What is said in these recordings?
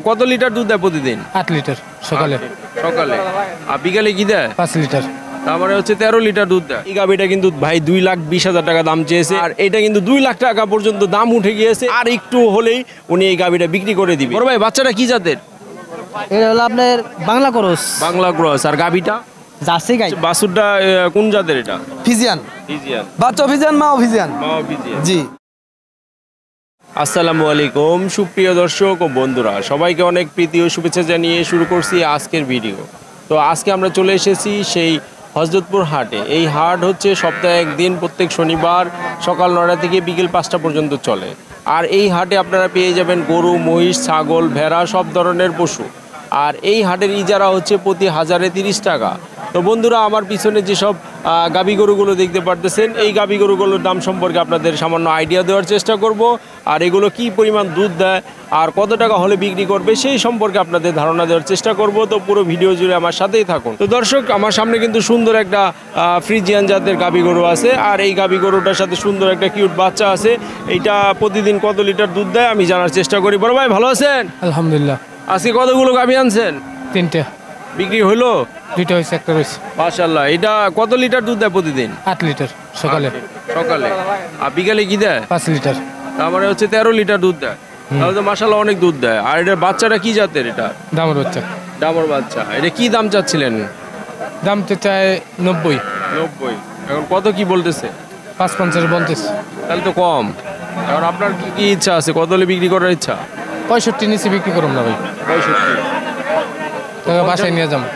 কত লিটার দুধ দেয় প্রতিদিন? 8 লিটার সকালে। আর বিকালে কি দেয়? 5 লিটার। তার মানে হচ্ছে 13 লিটার দুধ দেয়। এই গাভিটা কিন্তু ভাই 2,20,000 টাকা দাম চেয়েছে, আর এটা কিন্তু 2 লাখ টাকা পর্যন্ত দাম উঠে গিয়েছে। আর একটু হলেই উনি এই গাভিটা বিক্রি করে দিবে। বড় ভাই, বাচ্চাটা কি জাতের? এটা হলো আপনার বাংলা ক্রস। বাংলা ক্রস। আর গাভিটা জার্সি গাই। বাছুরটা কোন জাতের? এটা ফিজিয়ান। ফিজিয়ান। বাচ্চা ফিজিয়ান, মাও ফিজিয়ান। মাও ফিজিয়ান। জি। আসসালামু আলাইকুম সুপ্রিয় দর্শক ও বন্ধুরা, সবাইকে অনেক প্রীতি ও শুভেচ্ছা জানিয়ে শুরু করছি আজকের ভিডিও। তো আজকে আমরা চলে এসেছি সেই হযরতপুর হাটে। এই হাট হচ্ছে সপ্তাহে একদিন, প্রত্যেক শনিবার সকাল 9টা থেকে বিকেল 5টা পর্যন্ত চলে। আর এই হাটে আপনারা পেয়ে যাবেন গরু, মহিষ, ছাগল, ভেড়া, সব ধরনের পশু। আর এই হাটের ইজারা হচ্ছে প্রতি হাজারে 30 টাকা। তো বন্ধুরা, আমার পিছনে যেসব গাভী গরুগুলো দেখতে পারতেছেন, এই গাভী গরুগুলোর দাম সম্পর্কে আপনাদের সামান্য আইডিয়া দেওয়ার চেষ্টা করব। আর এগুলো কি পরিমাণ দুধ দেয় আর কত টাকা হলে বিক্রি করবে সেই সম্পর্কে আপনাদের ধারণা দেওয়ার চেষ্টা করব। তো পুরো ভিডিও জুড়ে আমার সাথেই থাকুন। তো দর্শক, আমার সামনে কিন্তু সুন্দর একটা ফ্রিজিয়ান জাতের গাভী গরু আছে। আর এই গাভী গরুটার সাথে সুন্দর একটা কিউট বাচ্চা আছে। এইটা প্রতিদিন কত লিটার দুধ দেয় আমি জানার চেষ্টা করি। বড় ভাই, ভালো আছেন? আলহামদুলিল্লাহ। আজকে কতগুলো গাভী আনছেন? 3টে। বিক্রি হলো? 2টা হয়েছে, একটা রয়েছে। মাশাআল্লাহ। এটা কত লিটার দুধ দেয় প্রতিদিন? 8 লিটার সকালে। আর বিকালে কি দেয়? 5 লিটার। তার মানে হচ্ছে 13 লিটার দুধ দেয়। তাহলে তো মাশাআল্লাহ অনেক দুধ দেয়। আর এটার বাচ্চাটা কি জাতের? এটা দামের বাচ্চা। দামর বাচ্চা। এটা কি দাম চাচ্ছিলেন? দাম তো চায় 90। এখন কত কি বলতেছে? 5.50 বলতেছে। তাহলে তো কম। এখন আপনার কি কি ইচ্ছা আছে? কত হলে বিক্রি করার ইচ্ছা? 65 নিচে বিক্রি করুন না ভাই। 65 টাকা বাসায় নিয়ে যাবো।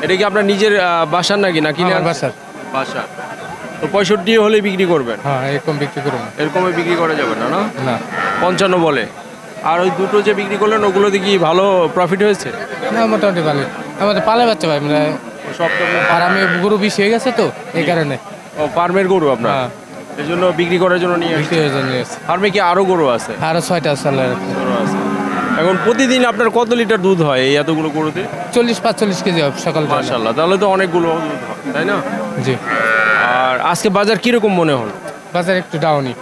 এটা কি আপনার নিজের বাসার নাকি না কিনে? বাসার। বাসা। তো 65 হলে বিক্রি করবেন? হ্যাঁ, এরকম বিক্রি করুন। এরকমে বিক্রি করা যাবে না? না না। 55 বলে। আর ওই দুটো যে বিক্রি করলেন ওগুলোতে কি ভালো প্রফিট হয়েছে? না, মোটামুটি ভালো। আমাদের পালে বাচ্চা ভাই, মানে সব তো আর আমি গরু বেশি হয়ে গেছে তো এই কারণে। ও, ফার্মের গরু আপনার? হ্যাঁ। এই জন্য বিক্রি করার জন্য নিয়ে বিক্রি হয়ে জন্য এসেছে। ফার্মে কি আরো গরু আছে? আরো 6টা আছে। গরু আছে। এখন প্রতিদিন আপনার কত লিটার দুধ হয় এই এতগুলো গরুতে? 40-45 কেজি হবে সকাল। মাশাআল্লাহ, তাহলে তো অনেকগুলো দুধ হয়, তাই না? জি। আর আজকে বাজার কিরকম মনে হলো? বাজার একটু ডাউনই।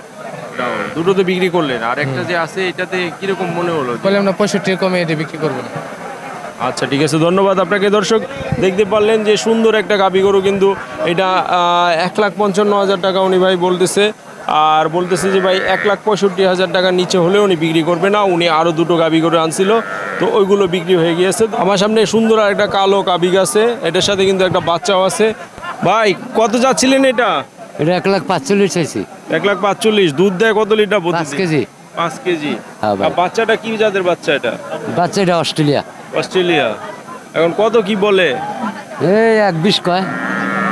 দুটো তো বিক্রি করলেন, আর একটা যে আছে এটাতে কিরকম মনে হলো? বললাম না 65 কমে এটা বিক্রি করবো না। আচ্ছা, ঠিক আছে, ধন্যবাদ আপনাকে। দর্শক, দেখতে পারলেন যে সুন্দর একটা গাভী গরু, কিন্তু এটা 1,55,000 টাকা উনি ভাই বলতেছে। আর বলতেছে যে ভাই 1,65,000 টাকার নিচে হলে উনি বিক্রি করবে না। উনি আরও দুটো গাভী গরু আনছিল, তো ওইগুলো বিক্রি হয়ে গিয়েছে। আমার সামনে সুন্দর আর একটা কালো গাভী আছে, এটার সাথে কিন্তু একটা বাচ্চাও আছে। ভাই, কত যাচ্ছিলেন এটা? এটা 1,45,000 চাইছি। 1,45,000। দুধ দেয় কত লিটার? 5 কেজি। 5 কেজি। হ্যাঁ ভাই। আর বাচ্চাটা কি জাতের বাচ্চা এটা? বাচ্চা এটা অস্ট্রেলিয়া। অস্ট্রেলিয়া। এখন কত কি বলে? এই 1,20 কয়।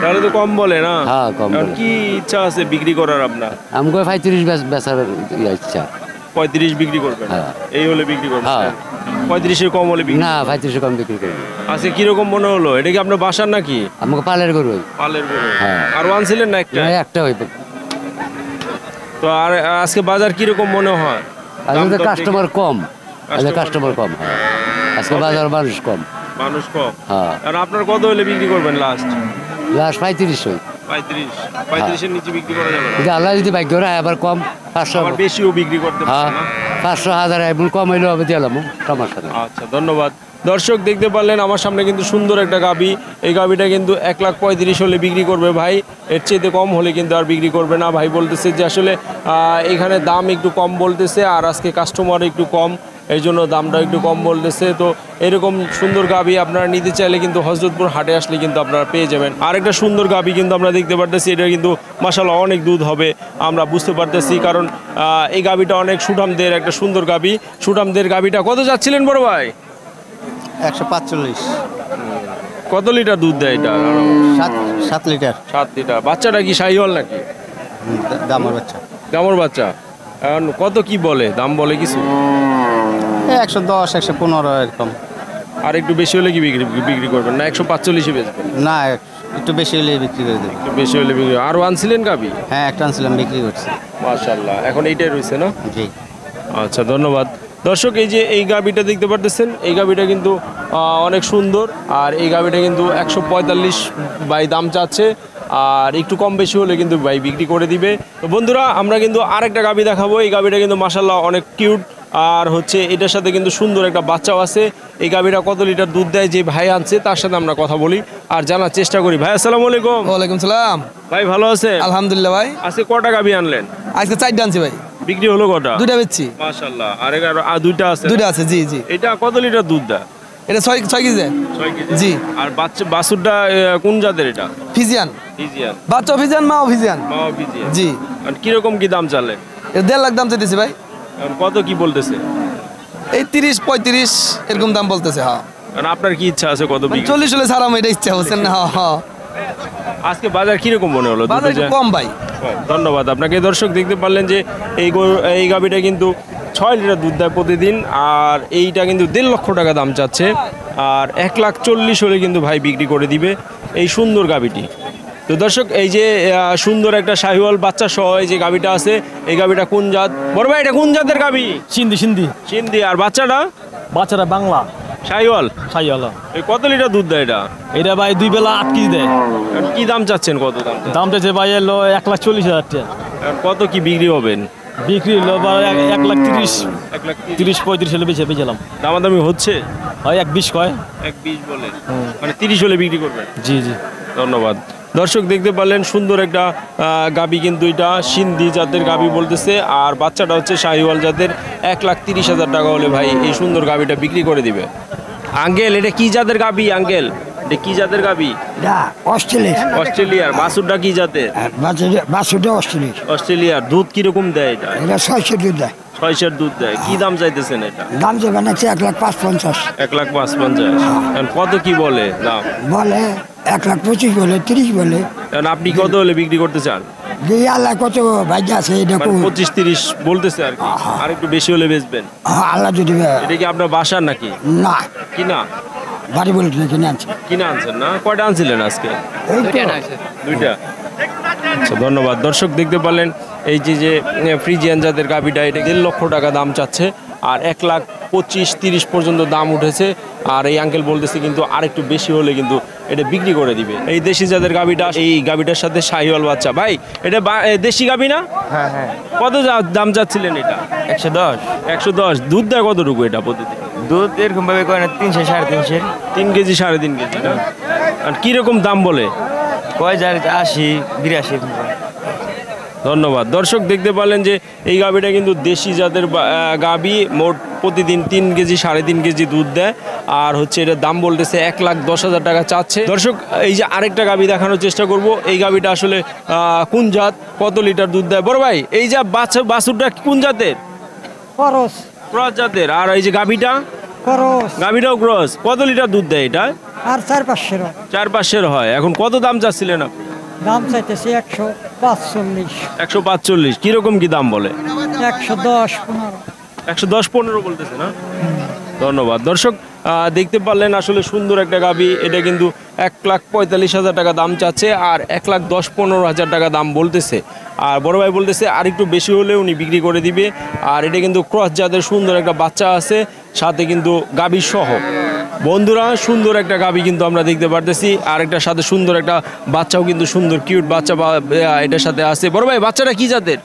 তাহলে তো কম বলে না? হ্যাঁ, কম এখন বলে। কি ইচ্ছা আছে বিক্রি করার আপনার? আমাকে 35 বেচার ইচ্ছা। 35 বিক্রি করবেন? হ্যাঁ। এই হলে বিক্রি করবেন? হ্যাঁ। 35-এর কম হলে বিক্রি? না, 35 কম বিক্রি করবো। আজকে কিরকম মনে হলো? এটা কি আপনার বাসার নাকি? আমাকে পালের গরু। পালের গরু। হ্যাঁ। আর আনছিলেন না একটা? একটা হইব। তো আর আজকে বাজার কিরকম মনে হয়? আজকে কাস্টমার কম। আজকে কাস্টমার কম। হ্যাঁ, আজকে বাজার মানুষ কম। মানুষ কম। হ্যাঁ। আর আপনার কত হলে বিক্রি করবেন লাস্ট? লাস্ট 35 হই। 35-এর নিচে বিক্রি করা যাবে না? যদি আল্লাহ যদি ভাগ্য রায় আবার কম 500। আবার বেশিও বিক্রি করতে হ্যাঁ, পারবেন না? 500-1000 এমন কম হইলেও হবে দিলাম সমস্যা নেই। আচ্ছা, ধন্যবাদ। দর্শক, দেখতে পারলেন আমার সামনে কিন্তু সুন্দর একটা গাভী। এই গাভীটা কিন্তু 1,35,000 হলে বিক্রি করবে ভাই। এর চেয়ে কম হলে কিন্তু আর বিক্রি করবে না। ভাই বলতেছে যে আসলে এখানে দাম একটু কম বলতেছে, আর আজকে কাস্টমার একটু কম, এই জন্য দামটা একটু কম বলতেছে। তো এরকম সুন্দর গাভী আপনারা নিতে চাইলে কিন্তু হযরতপুর হাটে আসলে কিন্তু আপনারা পেয়ে যাবেন। আরেকটা সুন্দর গাভী কিন্তু আমরা দেখতে পারতেছি, এটা কিন্তু মাশাআল্লাহ অনেক দুধ হবে আমরা বুঝতে পারতেছি, কারণ এই গাভীটা অনেক সুঠামদের একটা সুন্দর গাভী। সুঠামদের গাভীটা কত যাচ্ছিলেন বড় ভাই? 145। কত লিটার দুধ দেয় এটা? 7 লিটার। 7 লিটার। বাচ্চাটা কি শাহিওয়াল নাকি? দামর বাচ্চা। দামর বাচ্চা। এখন কত কি বলে? দাম বলে কিছু? 110, 115 এরকম। আর একটু বেশি হলে কি বিক্রি করবেন না 145-এ বেচবেন? না, একটু বেশি হলে বিক্রি করে দেবে। একটু বেশি হলে বিক্রি। আরও আনছিলেন গাভী? হ্যাঁ, একটা আনছিলাম, বিক্রি করছি। মাশাআল্লাহ। এখন এইটাই রয়েছে না? জি। আচ্ছা, ধন্যবাদ। দর্শক, এই যে এই গাভীটা দেখতে পারতেছেন, এই গাভীটা কিন্তু অনেক সুন্দর। আর এই গাভীটা কিন্তু 145 বাই দাম চাচ্ছে, আর একটু কম বেশি হলে কিন্তু ভাই বিক্রি করে দিবে। তো বন্ধুরা, আমরা কিন্তু আরেকটা গাভী দেখাবো। এই গাভীটা কিন্তু মাশাআল্লাহ অনেক কিউট, আর হচ্ছে এটার সাথে কিন্তু সুন্দর একটা বাচ্চাও আছে। এই গাভীটা কত লিটার দুধ দেয় যে ভাই আনছে তার সাথে আমরা কথা বলি আর জানার চেষ্টা করি। ভাই আসসালামু আলাইকুম। ওয়ালাইকুম সালাম। ভাই ভালো আছে? আলহামদুলিল্লাহ ভাই। আজকে কটা গাভী আনলেন? আজকে 4টা আনছি ভাই। বিক্রি হলো কটা? 2টা বেচছি। মাশাআল্লাহ। আর দুইটা আছে? 2টা আছে, জি জি। এটা কত লিটার দুধ দেয়? এটা 6 কেজি। 6 কেজি। জি। আর বাছুরটা কোন জাতের এটা? ফিজিয়ান। ফিজিয়ান। বাচ্চা ফিজিয়ান, মাও ফিজিয়ান। মাও ফিজিয়ান। জি। আর কিরকম কি দাম চালে? এটা 1.5 লাখ দাম চাইতেছি ভাই। এখন কত কি বলতেছে? এই 30-35 এরকম দাম বলতেছে। হ্যাঁ। আর আপনার কি ইচ্ছা আছে কত বিক্রি? 40 হলে ছাড়াম, এটা ইচ্ছা হচ্ছে না। হ্যাঁ হ্যাঁ। আজকে বাজার কিরকম মনে হলো? বাজার একটু কম ভাই। ধন্যবাদ আপনাকে। দর্শক দেখতে পারলেন যে এই গাভীটা কিন্তু 6 লিটার দুধ দেয় প্রতিদিন আর এইটা কিন্তু 1.5 লক্ষ টাকা দাম চাচ্ছে আর 1,40,000 হলে কিন্তু ভাই বিক্রি করে দিবে এই সুন্দর গাভীটি। তো দর্শক এই যে সুন্দর একটা শাহিওয়াল বাচ্চা সহ এই যে গাভীটা আছে, এই গাভীটা কোন জাত? বড় ভাই এটা কোন জাতের গাভী? সিন্ধি সিন্ধি সিন্ধি। আর বাচ্চাটা? বাচ্চারা বাংলা শাহিওয়াল। সাইওয়ালা। এই কত লিটার দুধ দেয় এটা? এটা ভাই 2 বেলা 8 কেজি দেয়। এখন কি দাম চাচ্ছেন? কত দাম? দাম চাইছে ভাই এলো 1,40,000 টাকা। এখন কত কি বিক্রি হবেন? বিক্রি হলো বা 1,30,000 30-35 হলে বেঁচে পেয়েছিলাম। দামাদামি হচ্ছে? হয় 1,20 কয়। 1,20 বলে মানে 30 হলে বিক্রি করবেন? জি জি। ধন্যবাদ। দর্শক দেখতে পারলেন সুন্দর একটা গাবি, কিন্তু এটা সিন্ধি জাতের গাবি বলতেছে আর বাচ্চাটা হচ্ছে শাহিওয়াল জাতের। 1,30,000 টাকা হলে ভাই এই সুন্দর গাবিটা বিক্রি করে দিবে। আঙ্কেল এটা কি জাতের গাবি? আঙ্কেল এটা কি জাতের গাবি? অস্ট্রেলিয়ার। বাছুরটা কি জাতের? বাছুরটা অস্ট্রেলিয়া। অস্ট্রেলিয়ার। দুধ কিরকম দেয় এটা? এটা 600 দুধ দেয়। 600 দুধ দেয়। কি দাম চাইতেছেন এটা? দাম যে বানাচ্ছে 1,55,000। 1,55,000। এখন কত কি বলে দাম? বলে 1,25,000 বলে, 30 বলে। এখন আপনি কত হলে বিক্রি করতে চান? দিয়ে আল্লাহ কত ভাগ্য আছে এটা। 25-30 বলতেছে আর কি। আর একটু বেশি হলে বেচবেন? আল্লাহ যদি। এটা কি আপনার বাসার নাকি? না, কি না বাড়ি বলে কিনে আনছে। কিনে আনছেন না? কয়টা আনছিলেন আজকে? এই তো। 2টা। আচ্ছা ধন্যবাদ। দর্শক দেখতে পারলেন এই যে ফ্রিজিয়ান জাতের গাভিটা, এটা 1.5 লক্ষ টাকা দাম চাচ্ছে আর 1,25,30 পর্যন্ত দাম উঠেছে। আর এই আঙ্কেল বলতেছে কিন্তু আর একটু বেশি হলে কিন্তু এটা বিক্রি করে দিবে। এই দেশি জাতের গাভিটা, এই গাভিটার সাথে শাহিওয়াল বাচ্চা। ভাই এটা দেশি গাভি না? হ্যাঁ হ্যাঁ। কত দাম চাচ্ছিলেন এটা? 110। 110। দুধ দেয় কতটুকু এটা প্রতিদিন? দুধ এরকম ভাবে কয় না 300-350। 3 কেজি 3.5 কেজি না? আর কিরকম দাম বলে? কয় যায় 80-82। ধন্যবাদ। দর্শক দেখতে পারলেন যে এই গাভীটা কিন্তু দেশি জাতের গাভী, মোট প্রতিদিন 3 কেজি 3.5 কেজি দুধ দেয় আর হচ্ছে এটার দাম বলতেছে 1,10,000 টাকা চাচ্ছে। দর্শক এই যে আরেকটা গাভী দেখানোর চেষ্টা করব। এই গাভীটা আসলে কোন জাত, কত লিটার দুধ দেয়? বড় ভাই এই যে বাছুরটা কোন জাতের? খরচ। ক্রস জাতের। আর এই যে গাভীটা? খরচ। গাভীটাও ক্রস। কত লিটার দুধ দেয় এটা? আর 4-500। 4-5 হয়। এখন কত দাম চাচ্ছিলেন আপনি? দাম চাইতেছি 145। 145। কিরকম কি দাম বলে? 110-15। 110-15 বলতেছে না? ধন্যবাদ। দর্শক দেখতে পারলেন আসলে সুন্দর একটা গাভী। এটা কিন্তু 1,45,000 টাকা দাম চাচ্ছে আর 1,10-15,000 টাকা দাম বলতেছে। আর বড় ভাই বলতেছে আর একটু বেশি হলে উনি বিক্রি করে দিবে। আর এটা কিন্তু ক্রস জাতের সুন্দর একটা বাচ্চা আছে, সাথে কিন্তু গাভী সহ। বন্ধুরা সুন্দর একটা গাভী কিন্তু আমরা দেখতে পারতেছি আর একটা সাথে সুন্দর একটা বাচ্চাও কিন্তু সুন্দর কিউট বাচ্চা এটার সাথে আছে। বড় ভাই বাচ্চাটা কি জাতের?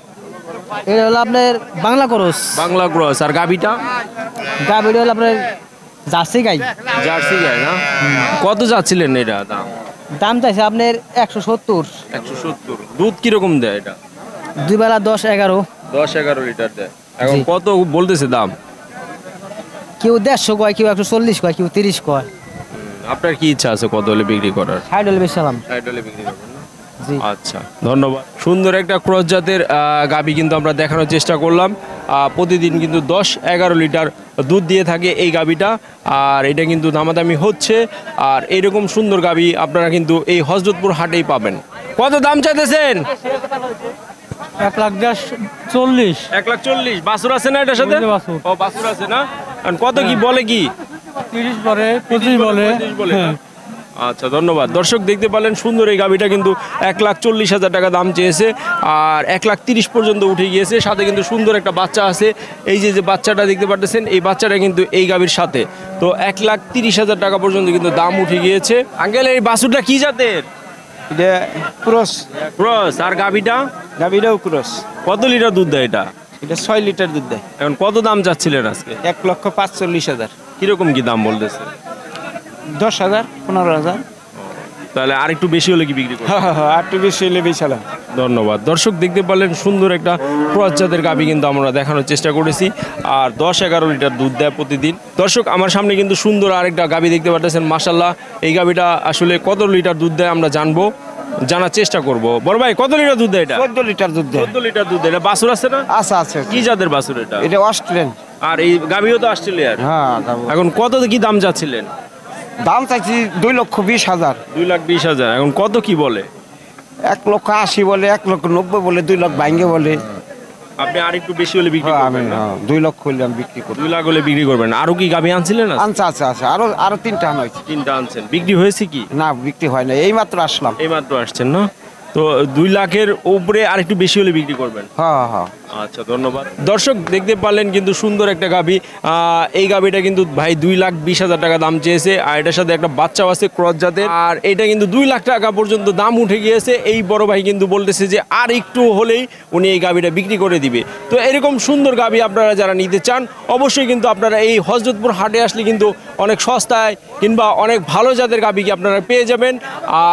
এটা হলো আপনার বাংলা ক্রস। বাংলা ক্রস। আর গাভীটা? গাভীটা হলো আপনার জার্সি গাই। জার্সি গাই না? কত যাচ্ছিলেন এটা দাম? দাম চাইছে আপনার 170। 170। দুধ কিরকম দেয় এটা? 2 বেলা 10-11। 10-11 লিটার দেয়। এখন কত বলতেছে দাম? কেউ 150 কয়, কেউ 140 কয়, কেউ 30 কয়। আপনার কি ইচ্ছা আছে কত হলে বিক্রি করার? 60 হলে বেচলাম। 60 হলে বিক্রি করবেন না? জি। আচ্ছা ধন্যবাদ। সুন্দর একটা ক্রস জাতের গাভী কিন্তু আমরা দেখানোর চেষ্টা করলাম। প্রতিদিন কিন্তু 10-11 লিটার দুধ দিয়ে থাকে এই গাভীটা আর এটা কিন্তু দামাদামি হচ্ছে। আর এরকম সুন্দর গাভী আপনারা কিন্তু এই হযরতপুর হাটেই পাবেন। কত দাম চাইতেছেন? 1,40,000। 1,40,000। বাছুর আছে না এটার সাথে? ও বাছুর আছে না? আর কত কি বলে? কি 30 বলে, 25 বলে। 25 বলে না? আচ্ছা ধন্যবাদ। দর্শক দেখতে পারলেন সুন্দর এই গাভীটা কিন্তু 1,40,000 টাকা দাম চেয়েছে আর 1,30,000 পর্যন্ত উঠে গিয়েছে। সাথে কিন্তু সুন্দর একটা বাচ্চা আছে। এই যে বাচ্চাটা দেখতে পারতেছেন, এই বাচ্চাটা কিন্তু এই গাভীর সাথে। তো 1,30,000 টাকা পর্যন্ত কিন্তু দাম উঠে গিয়েছে। আঙ্কেল এই বাছুরটা কি জাতের? এটা ক্রস। ক্রস। আর গাভীটা? গাভীটাও ক্রস। কত লিটার দুধ দেয় এটা? এটা 6 লিটার দুধ দেয়। এখন কত দাম চাচ্ছিলেন আজকে? 1,45,000। কিরকম কি দাম বলতেছে? 10,000, 15,000। তাহলে আর একটু বেশি হলে কি বিক্রি করবেন? হ্যাঁ, একটু বেশি হলে বেচালাম। ধন্যবাদ। দর্শক দেখতে পারলেন সুন্দর একটা ক্রস জাতের গাভী কিন্তু আমরা দেখানোর চেষ্টা করেছি, আর 10-11 লিটার দুধ দেয় প্রতিদিন। দর্শক আমার সামনে কিন্তু সুন্দর আরেকটা গাভী দেখতে পাচ্ছেন, মাশাআল্লাহ। এই গাভীটা আসলে কত লিটার দুধ দেয় আমরা জানবো, জানার চেষ্টা করব। বড় ভাই, কত লিটার দুধ দেয় এটা? 14 লিটার দুধ দেয়। 14 লিটার দুধ দেয়। এটা বাছুর আছে না? আছে। কি জাতের বাছুর এটা? এটা অস্ট্রেলিয়ান। আর এই গাভীও তো অস্ট্রেলিয়ার। হ্যাঁ, এখন কত কি দাম যাচ্ছিলেন? দাম চাইছি 2,20,000। 2,20,000। এখন কত কি বলে? 1,80,000 বলে, 1,90,000 বলে, 2 লাখ ভাঙ্গে বলে। আপনি আর একটু বেশি হলে বিক্রি আমি করবেন না? 2 লক্ষ হলে আমি বিক্রি করি। 2 লাখ হলে বিক্রি করবেন। আরো কি গাভী আনছিলেন? আছে। আরো 3টা হয়েছে। 3টা আনছেন। বিক্রি হয়েছে কি? না, বিক্রি হয় না, এই মাত্র আসলাম। এই মাত্র আসছেন না? তো 2 লাখের উপরে আর একটু বেশি হলে বিক্রি করবেন। হ্যাঁ। আচ্ছা, ধন্যবাদ। দর্শক দেখতে পারলেন কিন্তু সুন্দর একটা গাভী। এই গাভীটা কিন্তু ভাই 2,20,000 টাকা দাম চেয়েছে, আর এটার সাথে একটা বাচ্চাও আছে ক্রস জাতের, আর এটা কিন্তু 2 লাখ টাকা পর্যন্ত দাম উঠে গিয়েছে। এই বড় ভাই কিন্তু বলতেছে যে আর একটু হলেই উনি এই গাভীটা বিক্রি করে দিবে। তো এরকম সুন্দর গাভী আপনারা যারা নিতে চান, অবশ্যই কিন্তু আপনারা এই হযরতপুর হাটে আসলে কিন্তু অনেক সস্তায় কিংবা অনেক ভালো জাতের গাভী কি আপনারা পেয়ে যাবেন।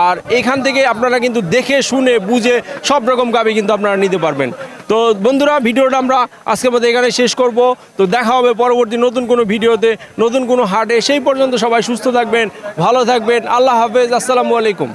আর এখান থেকে আপনারা কিন্তু দেখে শুনে বুঝে সব রকম গাভী কিন্তু আপনারা নিতে পারবেন। তো বন্ধুরা, ভিডিওটা আমরা আজকের মতো এখানে শেষ করব। তো দেখা হবে পরবর্তী নতুন কোনো ভিডিওতে, নতুন কোনো হাটে। সেই পর্যন্ত সবাই সুস্থ থাকবেন, ভালো থাকবেন। আল্লাহ হাফেজ, আসসালামু আলাইকুম।